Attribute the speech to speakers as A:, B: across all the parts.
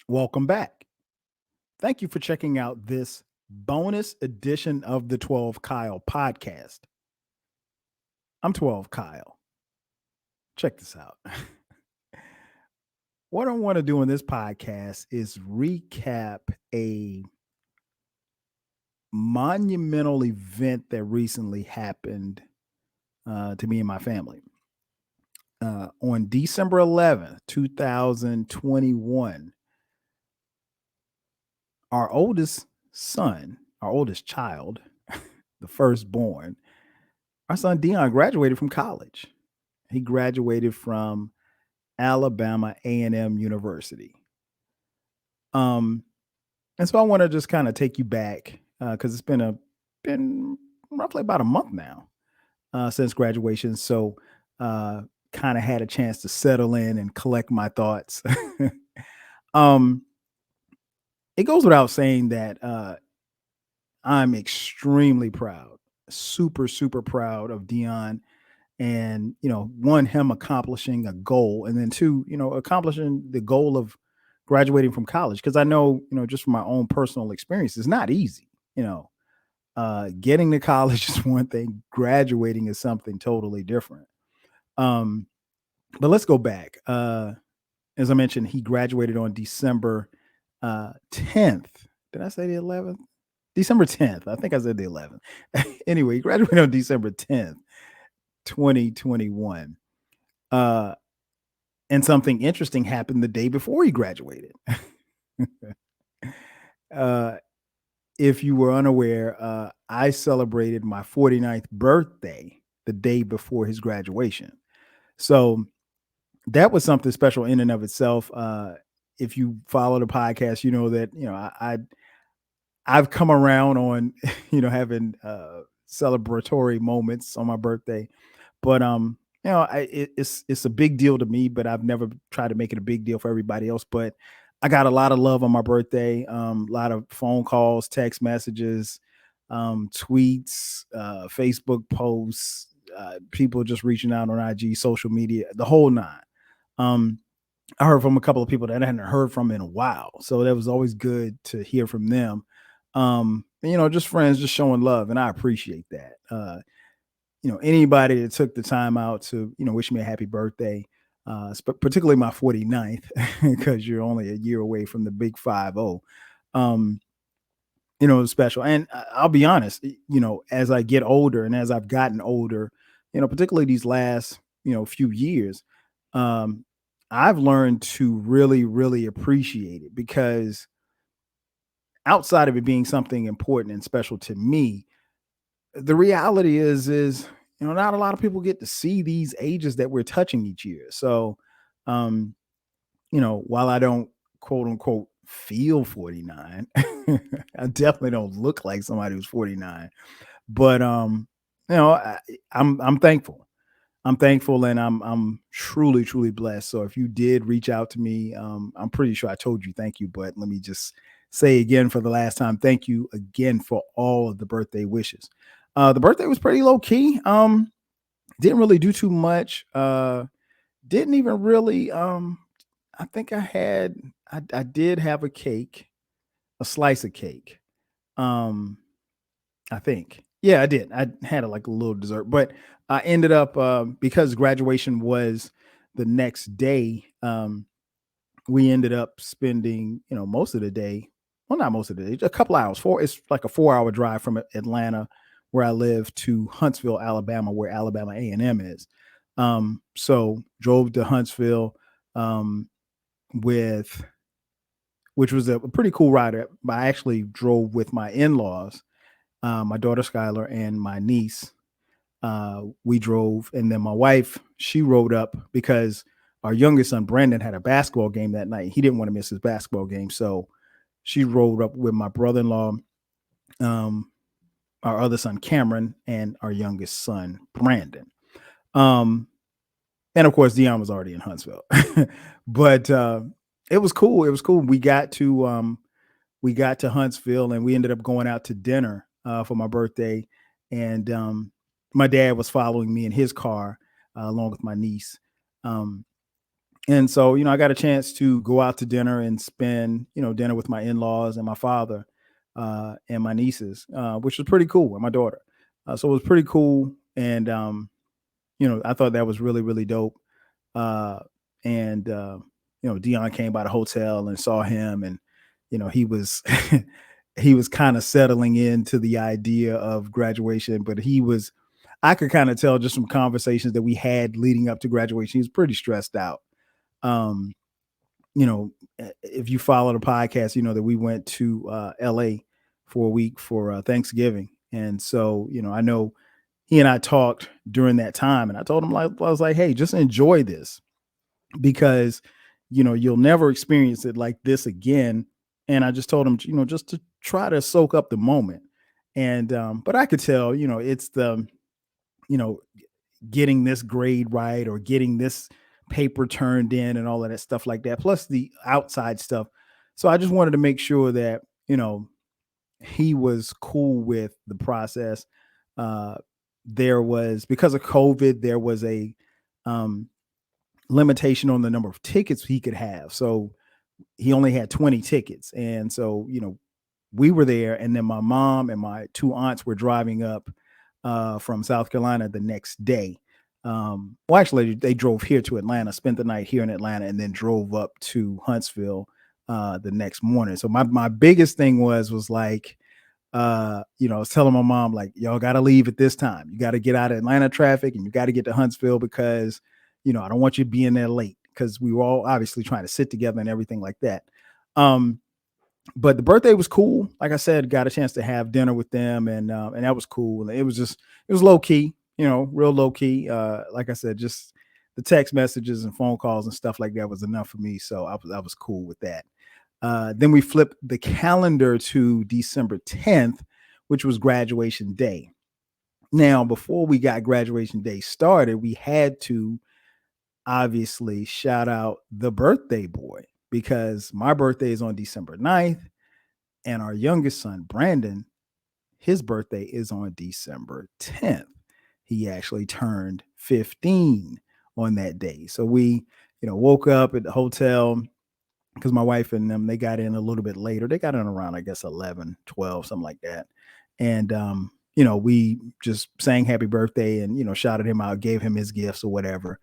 A: Welcome back. Thank you for checking out this bonus edition of the 12 Kyle podcast. I'm 12 Kyle. Check this out. What I want to do in this podcast is recap a monumental event that recently happened to me and my family. On December 11th, 2021, our oldest son, our oldest child, the firstborn, our son Deion graduated from college. He graduated from Alabama A&M University. Um, and so I want to just kind of take you back because it's been roughly about a month now since graduation. So kind of had a chance to settle in and collect my thoughts. um, it goes without saying that I'm extremely proud, super, super proud of Dion and, one, him accomplishing a goal, and then two, accomplishing the goal of graduating from college. Cause I know, just from my own personal experience, it's not easy, getting to college is one thing, graduating is something totally different. Um, but let's go back. As I mentioned, he graduated on December 10th. Did I say the 11th? December 10th. I think I said the 11th. Anyway, he graduated on December 10th, 2021. Uh, and something interesting happened the day before he graduated. uh, if you were unaware, I celebrated my 49th birthday the day before his graduation. So that was something special in and of itself. If you follow the podcast, you know that I've come around on having celebratory moments on my birthday, but it's a big deal to me. But I've never tried to make it a big deal for everybody else. But I got a lot of love on my birthday. A lot of phone calls, text messages, tweets, Facebook posts, people just reaching out on IG, social media, the whole nine. Um, I heard from a couple of people that I hadn't heard from in a while, so that was always good to hear from them. Just friends, just showing love, and I appreciate that. Anybody that took the time out to wish me a happy birthday, particularly my 49th, because you're only a year away from the big 50. Um, it's special. And I'll be honest, as I get older and as I've gotten older, particularly these last few years, um, I've learned to really, really appreciate it because outside of it being something important and special to me, the reality is not a lot of people get to see these ages that we're touching each year. So, um, while I don't quote unquote feel 49, I definitely don't look like somebody who's 49. But I'm thankful. I'm thankful and I'm truly, truly blessed. So if you did reach out to me, I'm pretty sure I told you thank you, but let me just say again for the last time, thank you again for all of the birthday wishes. The birthday was pretty low key. Didn't really do too much. Didn't even really I think I did have a cake, a slice of cake. Um I think. Yeah, I did. I had like a little dessert, but I ended up because graduation was the next day. We ended up spending, most of the day. Well, not most of the day, a couple hours. It's like a 4 hour drive from Atlanta, where I live, to Huntsville, Alabama, where Alabama A&M is. So drove to Huntsville um, with, which was a pretty cool ride. I actually drove with my in-laws, my daughter Skylar and my niece. We drove, and then my wife, she rode up because our youngest son Brandon had a basketball game that night. He didn't want to miss his basketball game, so she rode up with my brother-in-law, um, our other son Cameron, and our youngest son Brandon. Um, and of course, Dion was already in Huntsville, but it was cool. It was cool. We got to Huntsville, and we ended up going out to dinner for my birthday. And my dad was following me in his car along with my niece. Um, And so, I got a chance to go out to dinner and spend, dinner with my in-laws and my father, and my nieces, which was pretty cool, and my daughter. So it was pretty cool. And, I thought that was really, really dope. Uh, and, Dion came by the hotel and saw him, and, he was, he was kind of settling into the idea of graduation, but I could kind of tell just from conversations that we had leading up to graduation, he was pretty stressed out. Um, if you follow the podcast, you know that we went to LA for a week for Thanksgiving. And so, I know he and I talked during that time, and I told him, like, I was like, hey, just enjoy this, because, you'll never experience it like this again. And I just told him, just to try to soak up the moment. And, but I could tell, it's you know, getting this grade right, or getting this paper turned in, and all of that stuff like that, plus the outside stuff. So I just wanted to make sure that, he was cool with the process. Uh, there was, because of COVID, there was a um, limitation on the number of tickets he could have. So he only had 20 tickets. And so, we were there, and then my mom and my two aunts were driving up from South Carolina the next day. Well, actually, they drove here to Atlanta, spent the night here in Atlanta, and then drove up to Huntsville the next morning. So my biggest thing was like, I was telling my mom, like, y'all got to leave at this time. You got to get out of Atlanta traffic, and you got to get to Huntsville, because, I don't want you being there late, because we were all obviously trying to sit together and everything like that. Um, but the birthday was cool. Like I said, got a chance to have dinner with them, and that was cool. It was low key, real low key. Like I said, just the text messages and phone calls and stuff like that was enough for me. So I was cool with that. Then we flipped the calendar to December 10th, which was graduation day. Now, before we got graduation day started, we had to obviously shout out the birthday boy, because my birthday is on December 9th, and our youngest son, Brandon, his birthday is on December 10th. He actually turned 15 on that day. So we, woke up at the hotel, because my wife and them, they got in a little bit later. They got in around, I guess, 11, 12, something like that. And, we just sang happy birthday, and, shouted him out, gave him his gifts or whatever.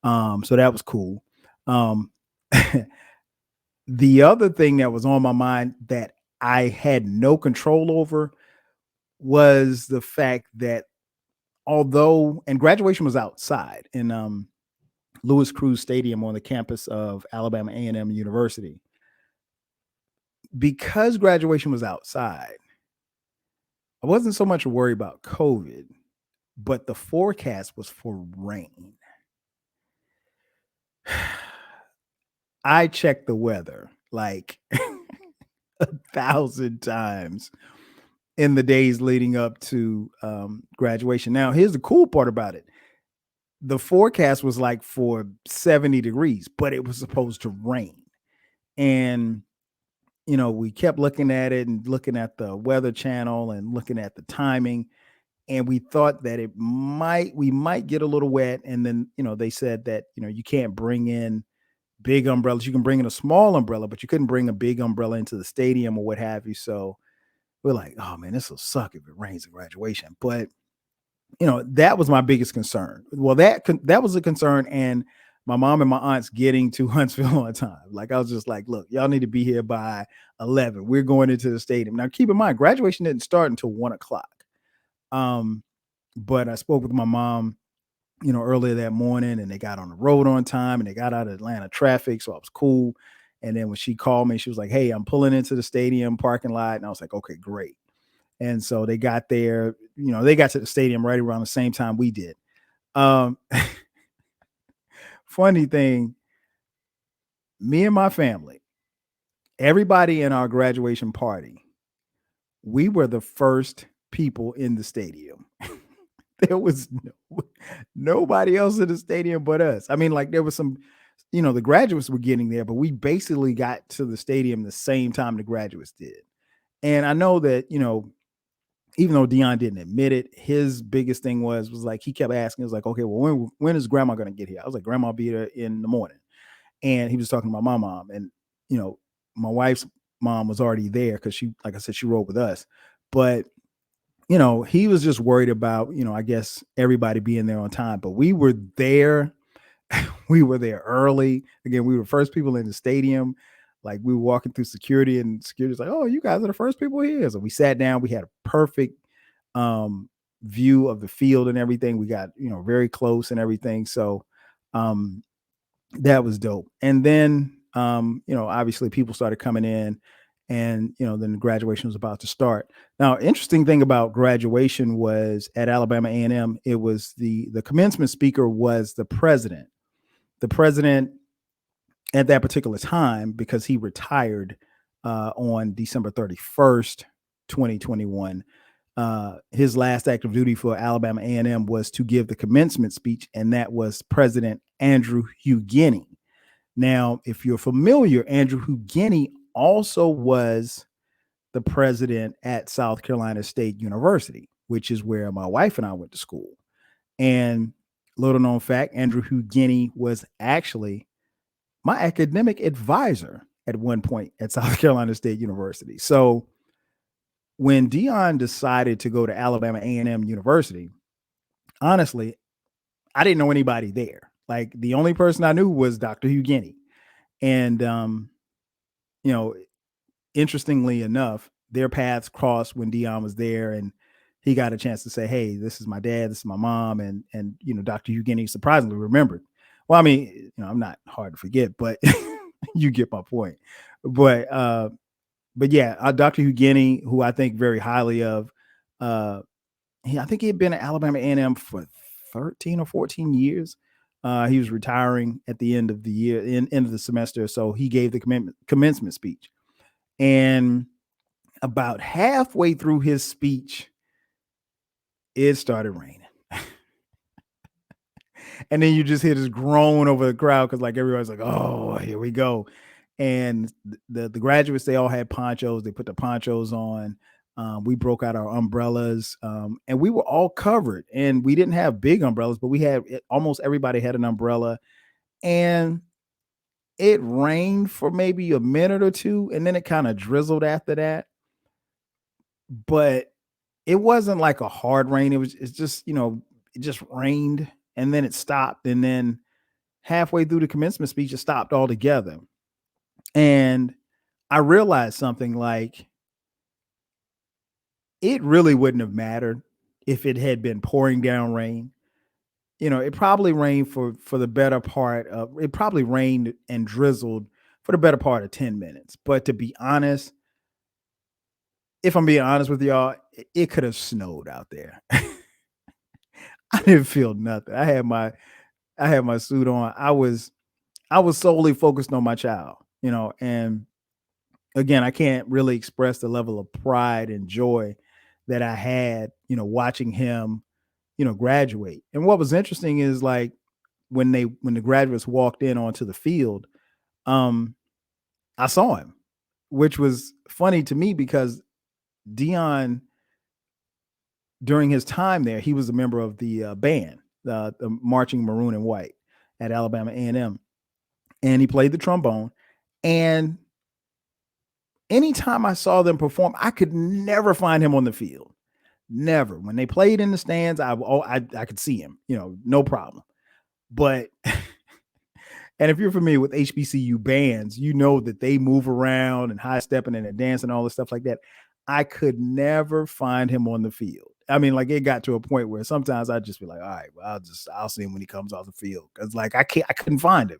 A: So that was cool. Um, the other thing that was on my mind that I had no control over was the fact that, and graduation was outside in Lewis Cruz Stadium on the campus of Alabama A&M University. Because graduation was outside, I wasn't so much worried about COVID, but the forecast was for rain. I checked the weather like 1,000 times in the days leading up to graduation. Now, here's the cool part about it. The forecast was like for 70 degrees, but it was supposed to rain. And, we kept looking at it and looking at the weather channel and looking at the timing. And we thought that we might get a little wet. And then, they said that, you can't bring in big umbrellas. You can bring in a small umbrella, but you couldn't bring a big umbrella into the stadium or what have you. So we're like, oh man, this will suck if it rains at graduation. But that was my biggest concern. Well, that was a concern, and my mom and my aunts getting to Huntsville on time. Like, I was just like, look, y'all need to be here by 11. We're going into the stadium. Now, keep in mind, graduation didn't start until 1 o'clock. But I spoke with my mom, earlier that morning, and they got on the road on time, and they got out of Atlanta traffic. So I was cool. And then when she called me, she was like, hey, I'm pulling into the stadium parking lot. And I was like, okay, great. And so they got there, they got to the stadium right around the same time we did. Um, Funny thing, me and my family, everybody in our graduation party, we were the first people in the stadium. There was nobody else in the stadium but us. I mean, like, there was some, the graduates were getting there, but we basically got to the stadium the same time the graduates did. And I know that, even though Deion didn't admit it, his biggest thing was like, he kept asking, he was like, okay, well, when is grandma going to get here? I was like, grandma will be there in the morning. And he was talking about my mom, and you know, my wife's mom was already there because she, like I said, she rode with us. But he was just worried about, I guess everybody being there on time. But we were there. We were there early. Again, we were first people in the stadium. Like, we were walking through security, and security was like, "Oh, you guys are the first people here." So we sat down. We had a perfect um, view of the field and everything. We got very close and everything. So um, that was dope. And then obviously people started coming in, and then the graduation was about to start. Now, interesting thing about graduation was at Alabama A&M, it was the commencement speaker was the president. The president at that particular time, because he retired on December 31st, 2021. His last act of duty for Alabama A&M was to give the commencement speech, and that was President Andrew Hugheni. Now, if you're familiar, Andrew Hugheni also was the president at South Carolina State University, which is where my wife and I went to school. And little known fact, Andrew Hugheni was actually my academic advisor at one point at South Carolina State University. So when Deion decided to go to Alabama A&M University, honestly, I didn't know anybody there. Like, the only person I knew was Dr. Hugheni. And you know, interestingly enough, their paths crossed when Deion was there, and he got a chance to say, "Hey, this is my dad, this is my mom," and Dr. Hugheni surprisingly remembered. Well, I mean, I'm not hard to forget, but you get my point. But yeah, Dr. Hugheni, who I think very highly of, I think he had been at Alabama A&M for 13 or 14 years. He was retiring at the end of the year, end of the semester, so he gave the commencement speech. And about halfway through his speech, it started raining. And then you just hear this groan over the crowd because, like, everybody's like, "Oh, here we go." And the graduates, they all had ponchos. They put the ponchos on. We broke out our umbrellas, and we were all covered. And we didn't have big umbrellas, but we had almost everybody had an umbrella. And it rained for maybe a minute or two, and then it kind of drizzled after that. But it wasn't like a hard rain. It's just, it just rained, and then it stopped. And then halfway through the commencement speech, it stopped altogether. And I realized something, like, it really wouldn't have mattered if it had been pouring down rain. It probably rained for the better part of it probably rained and drizzled for the better part of 10 minutes. But to be honest, if I'm being honest with y'all, it could have snowed out there. I didn't feel nothing. I had my suit on. I was solely focused on my child, and again, I can't really express the level of pride and joy that I had, watching him, graduate. And what was interesting is, like, when the graduates walked in onto the field, um, I saw him, which was funny to me because Dion, during his time there, he was a member of the band, the marching maroon and white at Alabama A&M, and he played the trombone. And anytime I saw them perform, I could never find him on the field. Never. When they played in the stands, I could see him, no problem. But and if you're familiar with HBCU bands, you know that they move around and high stepping and dancing and all this stuff like that. I could never find him on the field. I mean, like, it got to a point where sometimes I'd just be like, "All right, well, I'll see him when he comes off the field," because, like, I couldn't find him.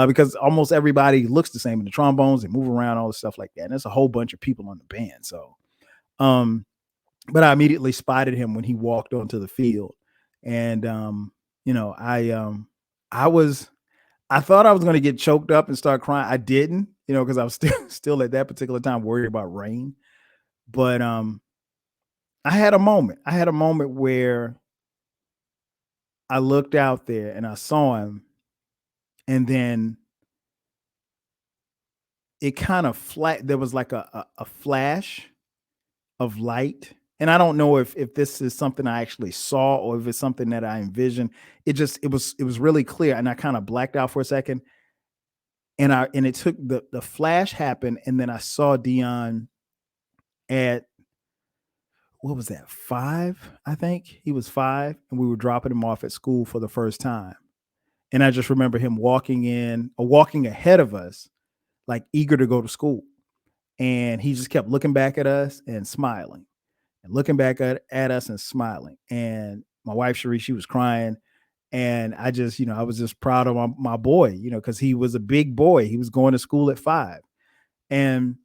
A: Because almost everybody looks the same in the trombones. They move around, all the stuff like that. And there's a whole bunch of people on the band. So, but I immediately spotted him when he walked onto the field. And, I thought I was going to get choked up and start crying. I didn't, because I was still at that particular time worried about rain. But, I had a moment. I had a moment where I looked out there and I saw him, and then it kind of there was like a flash of light. And I don't know if this is something I actually saw or if it's something that I envisioned. It was really clear, and I kind of blacked out for a second. and it took the flash happened, and then I saw Deion at, what was that, 5? I think he was 5, and we were dropping him off at school for the first time. And I just remember him walking in, or walking ahead of us, like eager to go to school. And he just kept looking back at us and smiling, and looking back at us and smiling. And my wife Cherie, she was crying. And I just, I was just proud of my boy, because he was a big boy. He was going to school at 5. And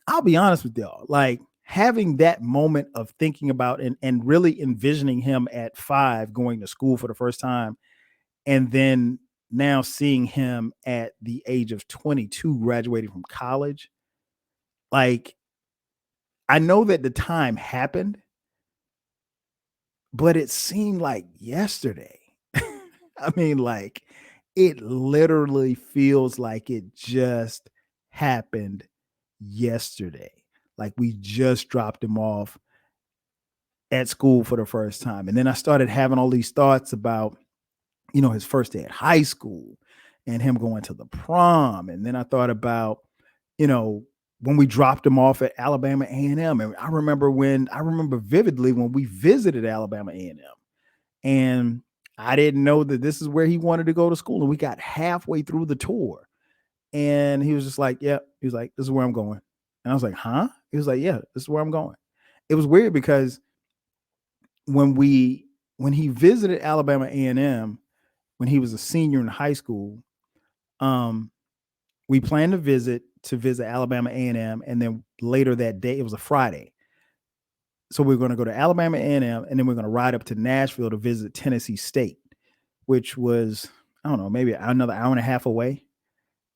A: I'll be honest with y'all, like having that moment of thinking about and really envisioning him at 5 going to school for the first time, and then now seeing him at the age of 22 graduating from college, like I know that the time happened, but it seemed like yesterday. I mean, like it literally feels like it just happened yesterday. Like we just dropped him off at school for the first time. And then I started having all these thoughts about, his first day at high school and him going to the prom. And then I thought about, you know, when we dropped him off at Alabama A&M. And I remember vividly when we visited Alabama A&M, and I didn't know that this is where he wanted to go to school. And we got halfway through the tour, and he was just like, yeah, he was like, this is where I'm going. And I was like, huh? He was like, yeah, this is where I'm going. It was weird because when he visited Alabama A&M when he was a senior in high school, um, we planned to visit Alabama A&M, and then later that day, it was a Friday. So we are going to go to Alabama A&M, and then we're going to ride up to Nashville to visit Tennessee State, which was, I don't know, maybe another hour and a half away.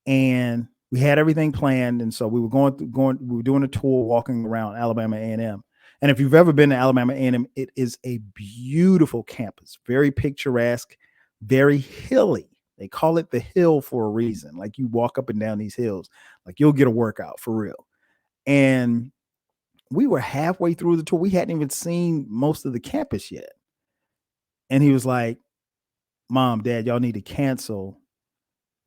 A: And we had everything planned, and so we were we were doing a tour, walking around Alabama A&M. And if you've ever been to Alabama A&M, it is a beautiful campus, very picturesque, very hilly. They call it the hill for a reason. Like you walk up and down these hills, like you'll get a workout for real. And we were halfway through the tour. We hadn't even seen most of the campus yet. And he was like, Mom, Dad, y'all need to cancel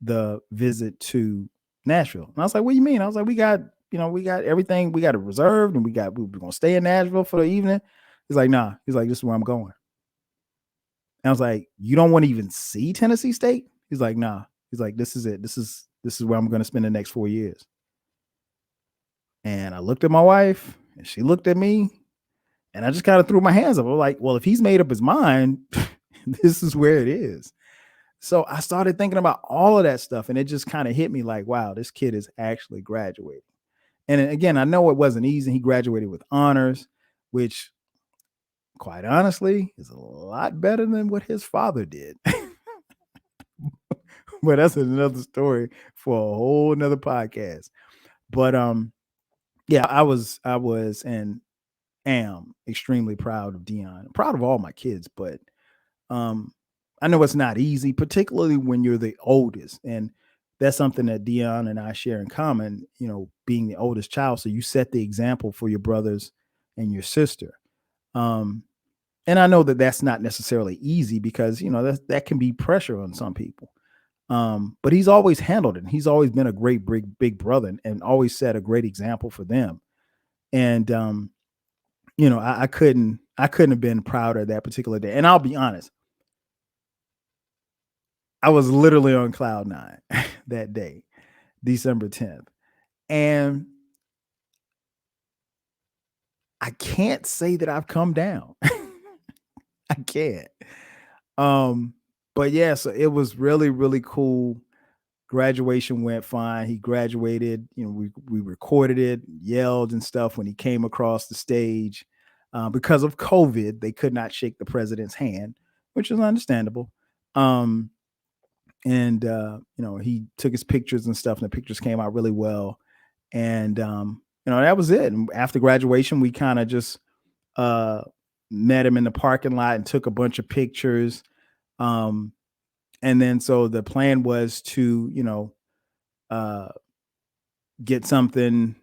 A: the visit to Nashville. And I was like, what do you mean? I was like, we got everything. We got it reserved, and we're going to stay in Nashville for the evening. He's like, nah. He's like, this is where I'm going. And I was like, you don't want to even see Tennessee State? He's like, nah. He's like, this is it. This is where I'm going to spend the next 4 years. And I looked at my wife, and she looked at me, and I just kind of threw my hands up. I was like, well, if he's made up his mind, this is where it is. So I started thinking about all of that stuff, and it just kind of hit me like, wow, this kid is actually graduating. And again, I know it wasn't easy. He graduated with honors, which quite honestly is a lot better than what his father did. But that's another story for a whole nother podcast. But yeah, I was and am extremely proud of Deion. I'm proud of all my kids, but I know it's not easy, particularly when you're the oldest. And that's something that Deion and I share in common, being the oldest child. So you set the example for your brothers and your sister. And I know that that's not necessarily easy because, that can be pressure on some people. But he's always handled it. He's always been a great big brother, and always set a great example for them. And, I couldn't have been prouder that particular day. And I'll be honest, I was literally on cloud 9 that day, December 10th. And I can't say that I've come down. I can't. But yeah, so it was really, really cool. Graduation went fine. He graduated, we recorded it, yelled and stuff when he came across the stage. Because of COVID, they could not shake the president's hand, which is understandable. And he took his pictures and stuff, and the pictures came out really well. And that was it. And after graduation, we kind of just met him in the parking lot and took a bunch of pictures. And then so the plan was to get something,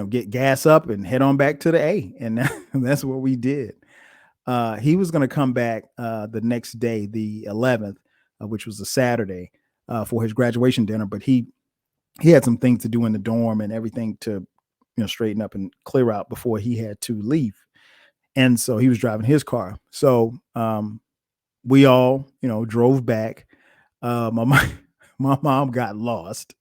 A: get gas up and head on back to the A. And that's what we did. He was going to come back the next day, the 11th, which was a Saturday, for his graduation dinner, but he he had some things to do in the dorm and everything to, straighten up and clear out before he had to leave. And so he was driving his car. So we all, drove back. My mom, my mom got lost.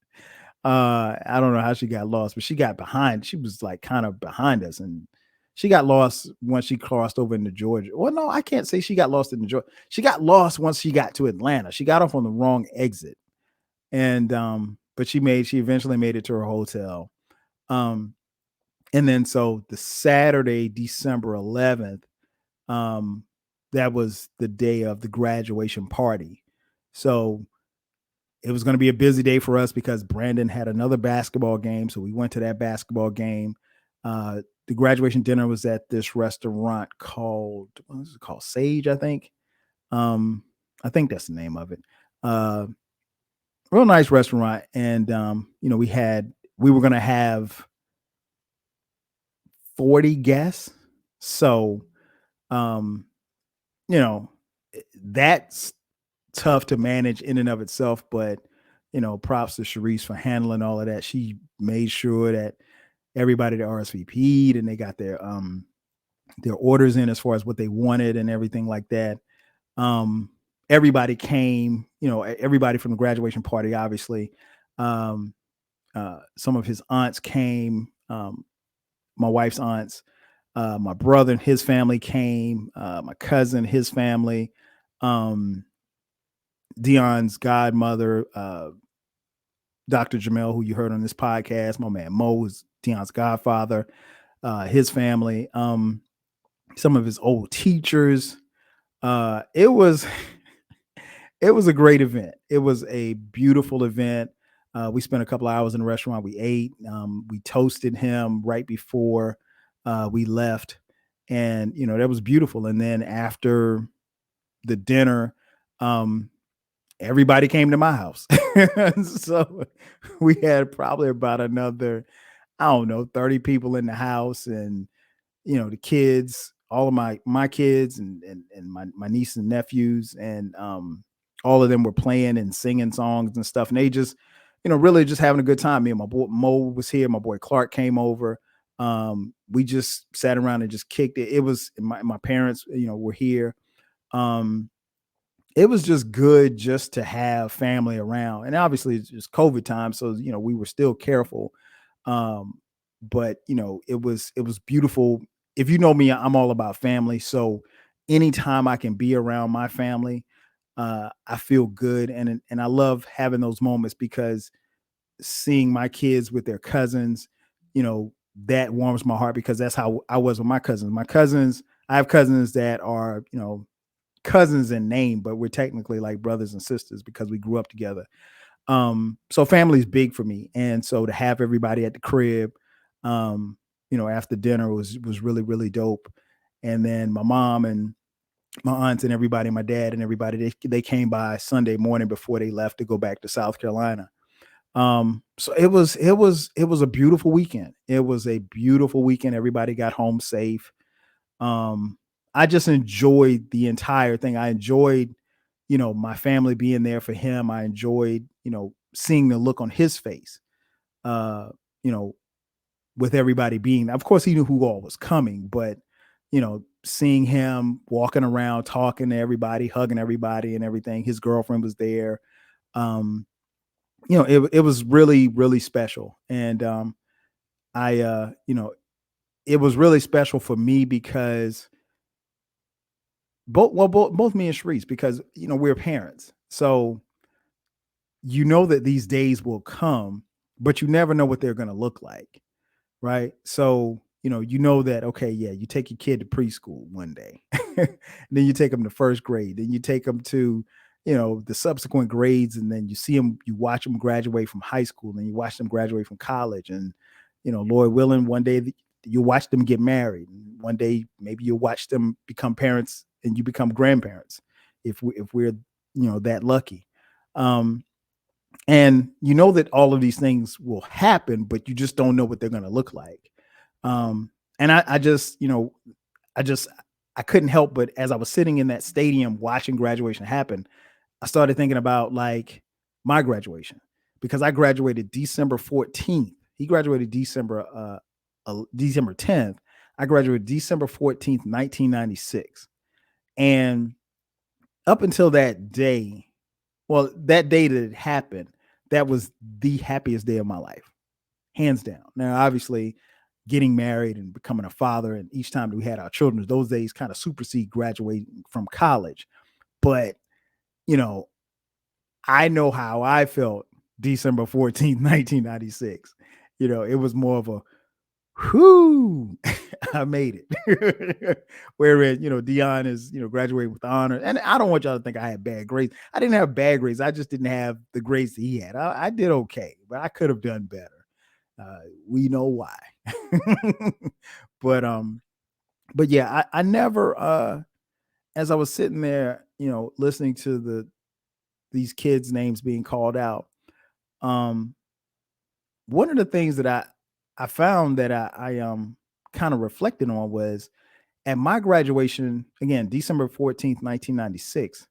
A: I don't know how she got lost, but she got behind. She was like kind of behind us, and she got lost once she crossed over into Georgia. Well, no, I can't say she got lost in Georgia. She got lost once she got to Atlanta. She got off on the wrong exit, and but she eventually made it to her hotel. Um, and then so the Saturday, December 11th, um, that was the day of the graduation party. So it was going to be a busy day for us because Brandon had another basketball game. So we went to that basketball game. The graduation dinner was at this restaurant called, what was it called? Sage, I think. I think that's the name of it. Uh, Real nice restaurant. And, we were going to have 40 guests. So, um, you know, that's tough to manage in and of itself, but props to Sharice for handling all of that. She made sure that everybody that RSVP'd and they got their orders in as far as what they wanted and everything like that. Um, Everybody came, everybody from the graduation party, obviously. Um, some of his aunts came, my wife's aunts, my brother and his family came, my cousin, his family, um, Deion's godmother, Dr. Jamel, who you heard on this podcast, my man Mo is Deion's godfather, his family, some of his old teachers. It was it was a great event. It was a beautiful event. We spent a couple of hours in the restaurant. We ate. We toasted him right before we left, and that was beautiful. And then after the dinner, um, everybody came to my house. So we had probably about another, I don't know, 30 people in the house, and the kids, all of my kids and my niece and nephews, and all of them were playing and singing songs and stuff. And they just, really just having a good time. Me and my boy Mo was here, my boy Clark came over. We just sat around and just kicked it. It was my parents, were here. Um, it was just good just to have family around. And obviously it's just COVID time. So, we were still careful. Um, but it was beautiful. If you know me, I'm all about family. So anytime I can be around my family, I feel good. And I love having those moments because seeing my kids with their cousins, that warms my heart because that's how I was with my cousins. I have cousins that are, cousins in name, but we're technically like brothers and sisters because we grew up together. So family's big for me. And so to have everybody at the crib, after dinner was really, really dope. And then my mom and my aunts and everybody, my dad and everybody, they came by Sunday morning before they left to go back to South Carolina. So it was a beautiful weekend. It was a beautiful weekend. Everybody got home safe. Um, I just enjoyed the entire thing. I enjoyed, my family being there for him. I enjoyed, seeing the look on his face. Uh, you know, with everybody being, of course, he knew who all was coming, but seeing him walking around, talking to everybody, hugging everybody, and everything. His girlfriend was there. Um, it was really, really special, and it was really special for me because both me and Sharice, because we're parents, so that these days will come, but you never know what they're going to look like, right? So that, okay, yeah, you take your kid to preschool one day, then you take them to first grade, then you take them to the subsequent grades, and then you watch them graduate from high school, and you watch them graduate from college, and Lord willing, one day you watch them get married, and one day maybe you'll watch them become parents and you become grandparents if we're that lucky. um and that all of these things will happen, but you just don't know what they're going to look like. And I just I just I couldn't help but, as I was sitting in that stadium watching graduation happen, I started thinking about like my graduation, because I graduated December 14th. He graduated December 10th. I graduated December 14th, 1996. And up until that day, well, that day that it happened, that was the happiest day of my life, hands down. Now, obviously, getting married and becoming a father, and each time that we had our children, those days kind of supersede graduating from college. But, you know, I know how I felt December 14th, 1996. It was more of a whoo, I made it. Whereas, Deion is, graduating with honor. And I don't want y'all to think I had bad grades. I didn't have bad grades. I just didn't have the grades that he had. I did okay, but I could have done better. We know why. but but yeah, I never as I was sitting there, listening to these kids' names being called out, um, one of the things that I found that I kind of reflected on was at my graduation, again, December 14th, 1996,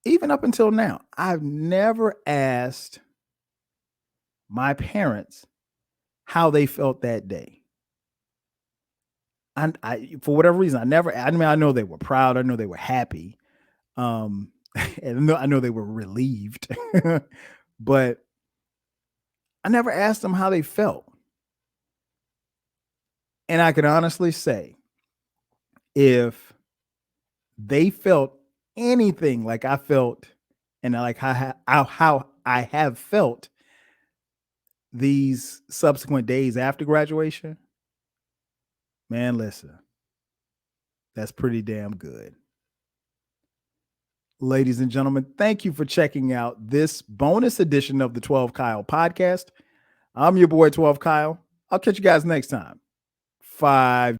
A: even up until now, I've never asked my parents how they felt that day. I for whatever reason, I mean, I know they were proud. I know they were happy. Um, and I know they were relieved, but I never asked them how they felt. And I can honestly say, if they felt anything like I felt, and like how I have felt these subsequent days after graduation, man, listen, that's pretty damn good. Ladies and gentlemen, thank you for checking out this bonus edition of the 12 Kyle podcast. I'm your boy, 12 Kyle. I'll catch you guys next time. 5